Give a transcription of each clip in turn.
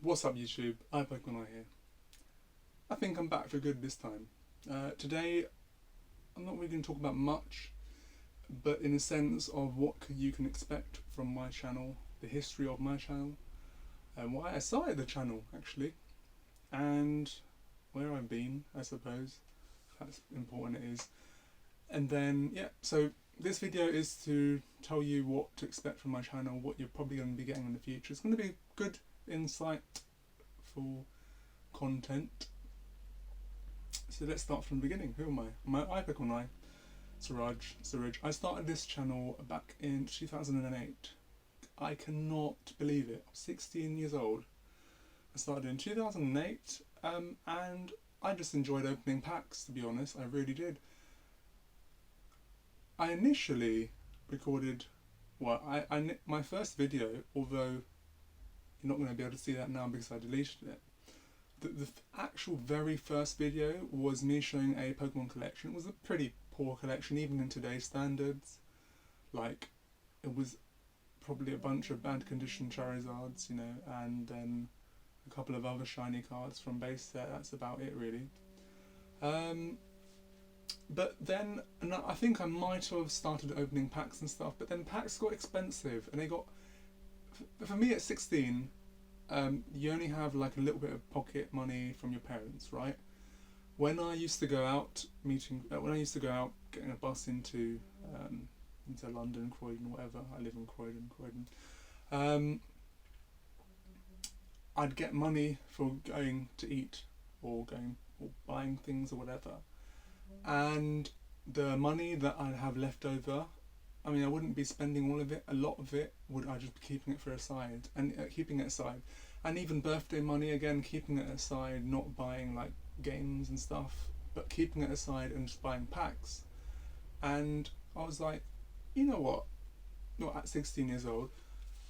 What's up YouTube, ipokem0ni here. I think I'm back for good this time. Today I'm not really going to talk about much, but in a sense of what you can expect from my channel, the history of my channel, and why I started the channel actually, and where I've been, I suppose, that's important it is. And then so this video is to tell you what to expect from my channel, what you're probably going to be getting in the future. It's going to be good, insightful content. So let's start from the beginning. Who am I? I'm ipokem0ni, Suraj. I started this channel back in 2008. I cannot believe it. I'm 16 years old. I started in 2008, and I just enjoyed opening packs, to be honest. I really did. I initially recorded, my first video, although you're not going to be able to see that now because I deleted it. The actual very first video was me showing a Pokemon collection. It was a pretty poor collection, even in today's standards. Like, it was probably a bunch of bad condition Charizards, and then a couple of other shiny cards from base set. That's about it, really. But then, and I think I might have started opening packs and stuff, but then packs got expensive, and they got, for me at 16, you only have like a little bit of pocket money from your parents, right? When I used to go out getting a bus into London, Croydon, whatever, I live in Croydon, I'd get money for going to eat or buying things or whatever, and the money that I'd have left over, I mean, I wouldn't be spending all of it. A lot of it I'd just be keeping it aside, and even birthday money, again, keeping it aside, not buying like games and stuff, but keeping it aside and just buying packs. And I was like, you know what? Not at 16 years old.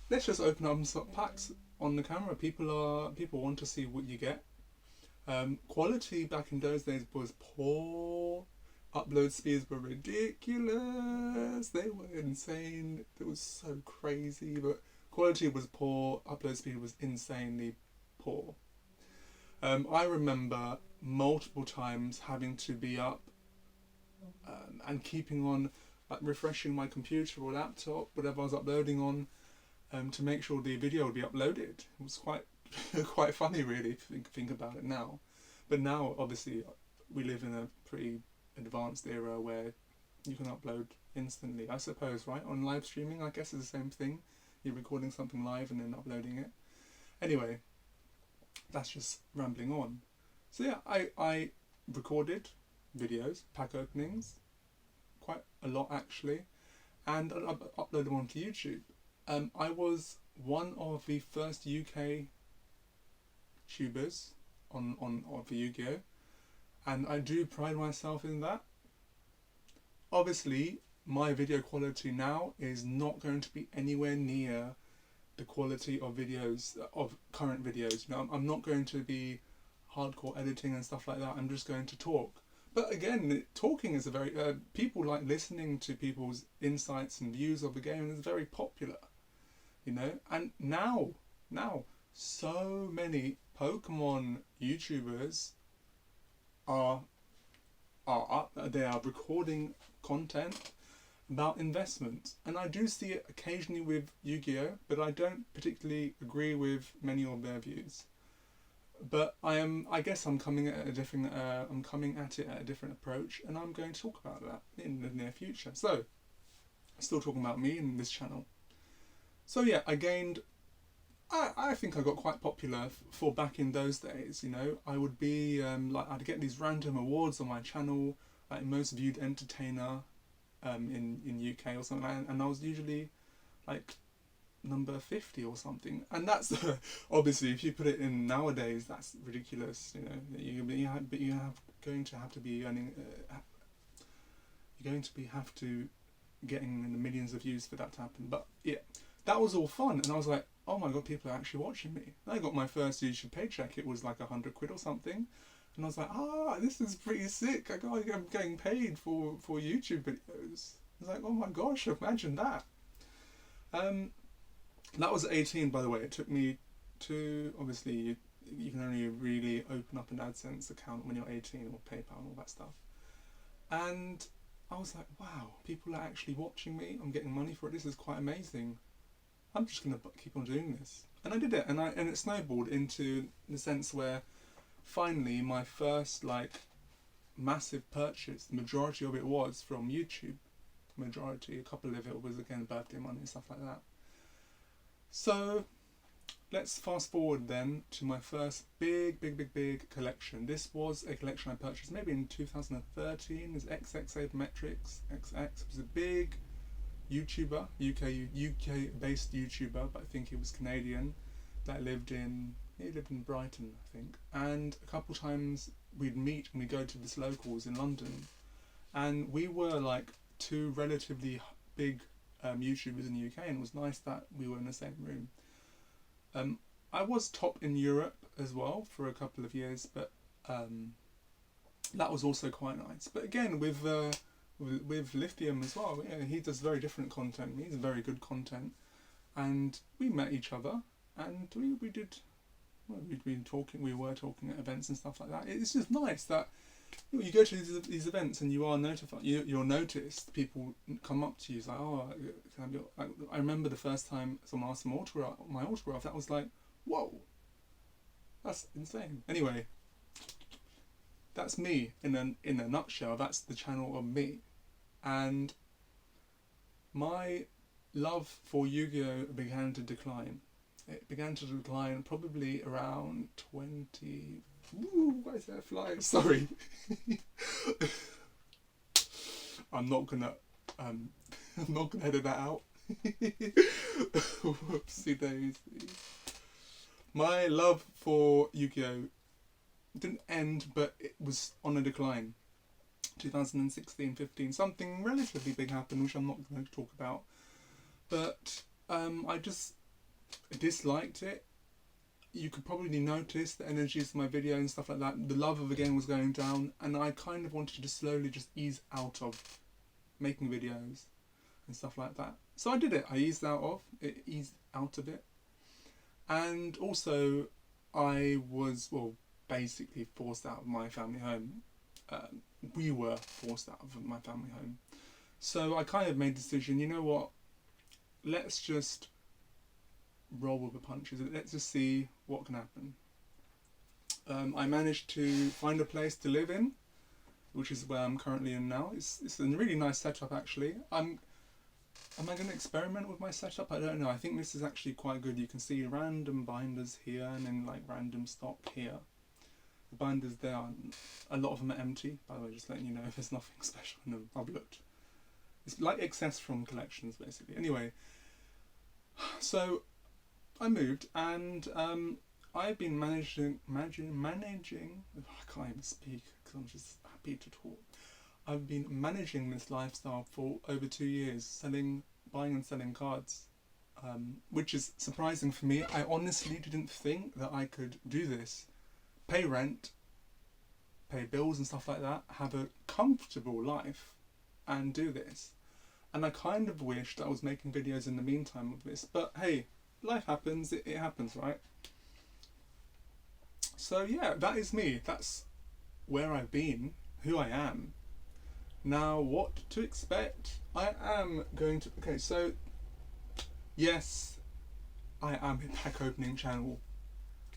Let's just open up some packs on the camera. People want to see what you get. Quality back in those days was poor. Upload speeds were ridiculous. They were insane. It was so crazy, but quality was poor. Upload speed was insanely poor. I remember multiple times having to be up and keeping on, like, refreshing my computer or laptop, whatever I was uploading on, to make sure the video would be uploaded. It was quite quite funny, really, if you think about it now. But now, obviously, we live in a pretty advanced era where you can upload instantly, I suppose, right? On live streaming, I guess it's the same thing. You're recording something live and then uploading it. Anyway, that's just rambling on. So yeah, I recorded videos, pack openings, quite a lot actually, and I uploaded them onto YouTube. I was one of the first UK tubers on for Yu-Gi-Oh! And I do pride myself in that. Obviously, my video quality now is not going to be anywhere near the quality of videos, of current videos. I'm not going to be hardcore editing and stuff like that. I'm just going to talk. But again, talking is a very, people like listening to people's insights and views of the game, and it's very popular, And now, so many Pokemon YouTubers are recording content about investment, and I do see it occasionally with Yu-Gi-Oh, but I don't particularly agree with many of their views. But I guess I'm coming at it at a different approach, and I'm going to talk about that in the near future. So, still talking about me in this channel. So yeah, I think I got quite popular for back in those days, I would be, I'd get these random awards on my channel, like most viewed entertainer in UK or something, and I was usually like number 50 or something, and that's obviously, if you put it in nowadays, that's ridiculous, you're going to have to be earning, have to getting in the millions of views for that to happen. But yeah, that was all fun, and I was like, oh my god, people are actually watching me. And I got my first YouTube paycheck. It was like 100 quid or something, and I was like, this is pretty sick. I'm getting paid for YouTube videos. I was like, oh my gosh, imagine that. That was at 18, by the way. It took me to, obviously you can only really open up an AdSense account when you're 18, or PayPal and all that stuff. And I was like, wow, people are actually watching me. I'm getting money for it. This is quite amazing. I'm just going to keep on doing this. And I did it, and it snowballed into the sense where finally my first like massive purchase, the majority of it was from YouTube. A couple of it was again birthday money and stuff like that. So let's fast forward then to my first big collection. This was a collection I purchased maybe in 2013. It's XX Sabermetrics. XX was a big YouTuber, UK based YouTuber, but I think he was Canadian, that lived in Brighton, I think. And a couple times we'd meet and we'd go to this locals in London, and we were like two relatively big YouTubers in the UK, and it was nice that we were in the same room. I was top in Europe as well for a couple of years, but that was also quite nice. But again, with Lithium as well, yeah, he does very different content. He's very good content, and we met each other, and we did. Well, we were talking at events and stuff like that. It's just nice that you go to these events and you are notified. You're noticed. People come up to you. It's like, oh, can I be? I remember the first time someone asked for my autograph. That was like, whoa, that's insane. Anyway, that's me in a nutshell. That's the channel of me, and my love for Yu-Gi-Oh began to decline. It began to decline probably around 20. Ooh, why is that fly? Sorry. I'm not gonna edit that out. Whoopsie daisy. My love for Yu-Gi-Oh didn't end, but it was on a decline. 2016, 15, something relatively big happened, which I'm not going to talk about. But I just disliked it. You could probably notice the energies of my video and stuff like that. The love of the game was going down, and I kind of wanted to slowly just ease out of making videos and stuff like that. So I did it. I eased out of it. And also I was, well, basically forced out of my family home. We were forced out of my family home. So I kind of made the decision, you know what, let's just roll with the punches. Let's just see what can happen. I managed to find a place to live in, which is where I'm currently in now. It's a really nice setup actually. Am I going to experiment with my setup? I don't know. I think this is actually quite good. You can see random binders here and then like random stock here. The binders there, a lot of them are empty. By the way, just letting you know if there's nothing special in them. I've looked. It's like excess from collections basically. Anyway, so I moved, and I've been managing. I can't even speak because I'm just happy to talk. I've been managing this lifestyle for over 2 years, buying and selling cards, which is surprising for me. I honestly didn't think that I could do this, pay rent, pay bills and stuff like that, have a comfortable life, and do this. And I kind of wished I was making videos in the meantime of this, but hey, life happens, it happens, right? So yeah, that is me. That's where I've been, who I am. Now, what to expect? I am going to... Okay, so yes, I am a pack opening channel.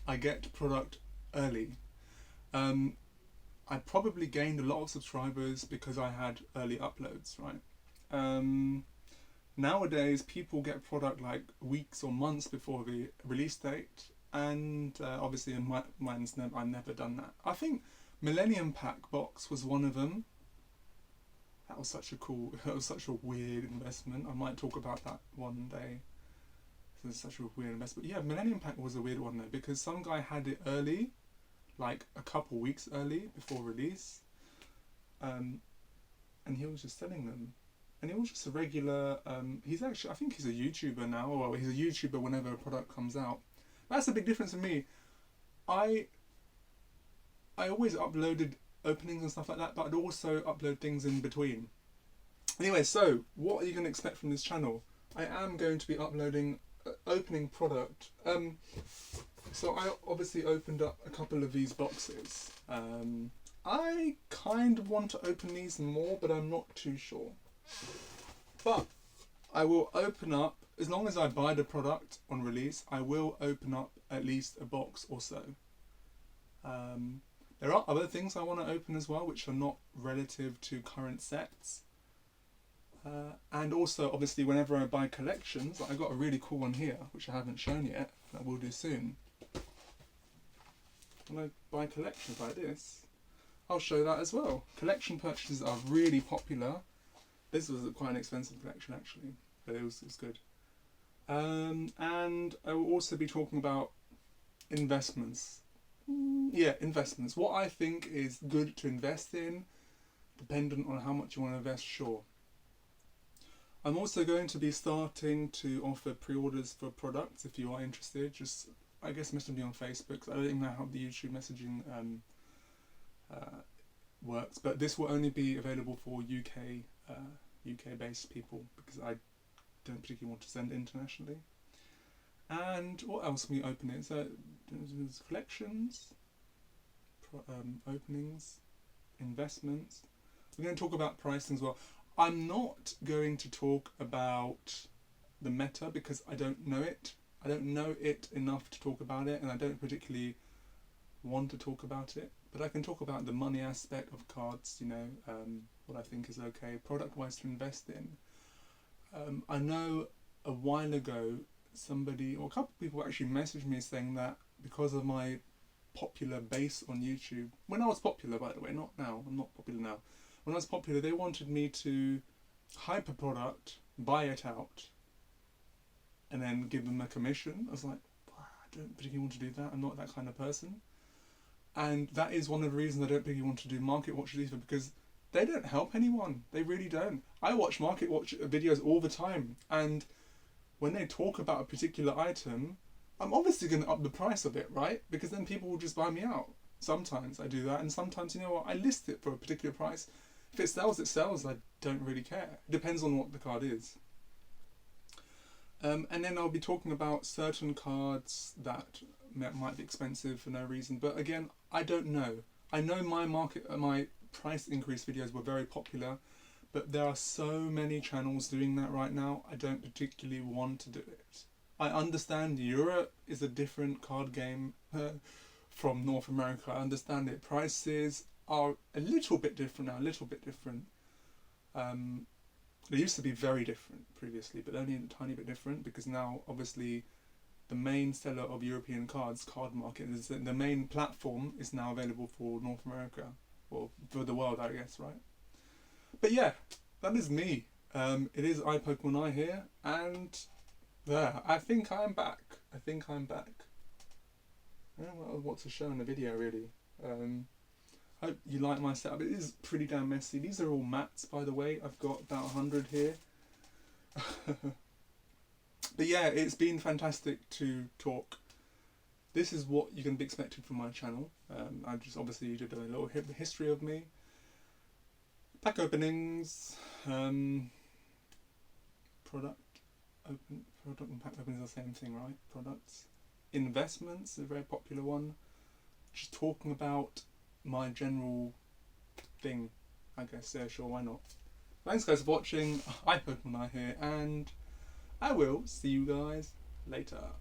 I get product early. I probably gained a lot of subscribers because I had early uploads, right? Nowadays, people get product like weeks or months before the release date, and obviously I've never done that. I think Millennium Pack box was one of them. That was such a weird investment. I might talk about that one day. It's such a weird investment. Yeah, Millennium Pack was a weird one though, because some guy had it early, like a couple weeks early before release, and he was just selling them. And he was just a regular, I think he's a YouTuber now, or he's a YouTuber whenever a product comes out. That's a big difference in me. I always uploaded openings and stuff like that, but I'd also upload things in between. Anyway, so what are you going to expect from this channel? I am going to be uploading opening product. So I obviously opened up a couple of these boxes. I kind of want to open these more, but I'm not too sure. But I will open up, as long as I buy the product on release, I will open up at least a box or so. There are other things I want to open as well, which are not relative to current sets. And also, obviously, whenever I buy collections, I got a really cool one here, which I haven't shown yet, that I will do soon. When I buy collections like this, I'll show that as well. Collection purchases are really popular. This was quite an expensive collection actually, but it was good. And I will also be talking about investments. Yeah, investments. What I think is good to invest in, dependent on how much you want to invest, sure. I'm also going to be starting to offer pre-orders for products if you are interested. Just, I guess, message me on Facebook. I don't even know how the YouTube messaging works, but this will only be available for UK based people because I don't particularly want to send internationally. And what else can we open it? So there's collections, openings, investments. We're going to talk about pricing as well. I'm not going to talk about the meta because I don't know it. I don't know it enough to talk about it, and I don't particularly want to talk about it. But I can talk about the money aspect of cards, you know, what I think is okay, product-wise to invest in. I know a while ago somebody, or a couple of people actually messaged me saying that because of my popular base on YouTube, when I was popular by the way, not now, I'm not popular now. When I was popular, they wanted me to hype a product, buy it out, and then give them a commission. I was like, I don't particularly want to do that. I'm not that kind of person. And that is one of the reasons I don't particularly want to do market watches either, because they don't help anyone. They really don't. I watch market watch videos all the time, and when they talk about a particular item, I'm obviously going to up the price of it, right? Because then people will just buy me out. Sometimes I do that, and sometimes, you know what, I list it for a particular price. If it sells, it sells. I don't really care. It depends on what the card is. And then I'll be talking about certain cards that might be expensive for no reason. But again, I don't know. I know my price increase videos were very popular, but there are so many channels doing that right now. I don't particularly want to do it. I understand Europe is a different card game from North America. I understand it. Prices are a little bit different now, a little bit different. They used to be very different previously, but only a tiny bit different because now, obviously, the main seller of European cards, Card Market, is the main platform is now available for North America, or for the world, I guess, right? But yeah, that is me. It is ipokem0ni here, and there. I think I'm back. I don't know what to show in the video, really. Hope you like my setup. It is pretty damn messy. These are all mats, by the way. I've got about 100 here. But yeah, it's been fantastic to talk. This is what you can be expected from my channel. I just obviously did a little history of me. Pack openings, product and pack openings are the same thing, right? Products. Investments, a very popular one. Just talking about my general thing, I guess. Yeah, sure, why not? Thanks guys for watching. ipokem0ni here, and I will see you guys later.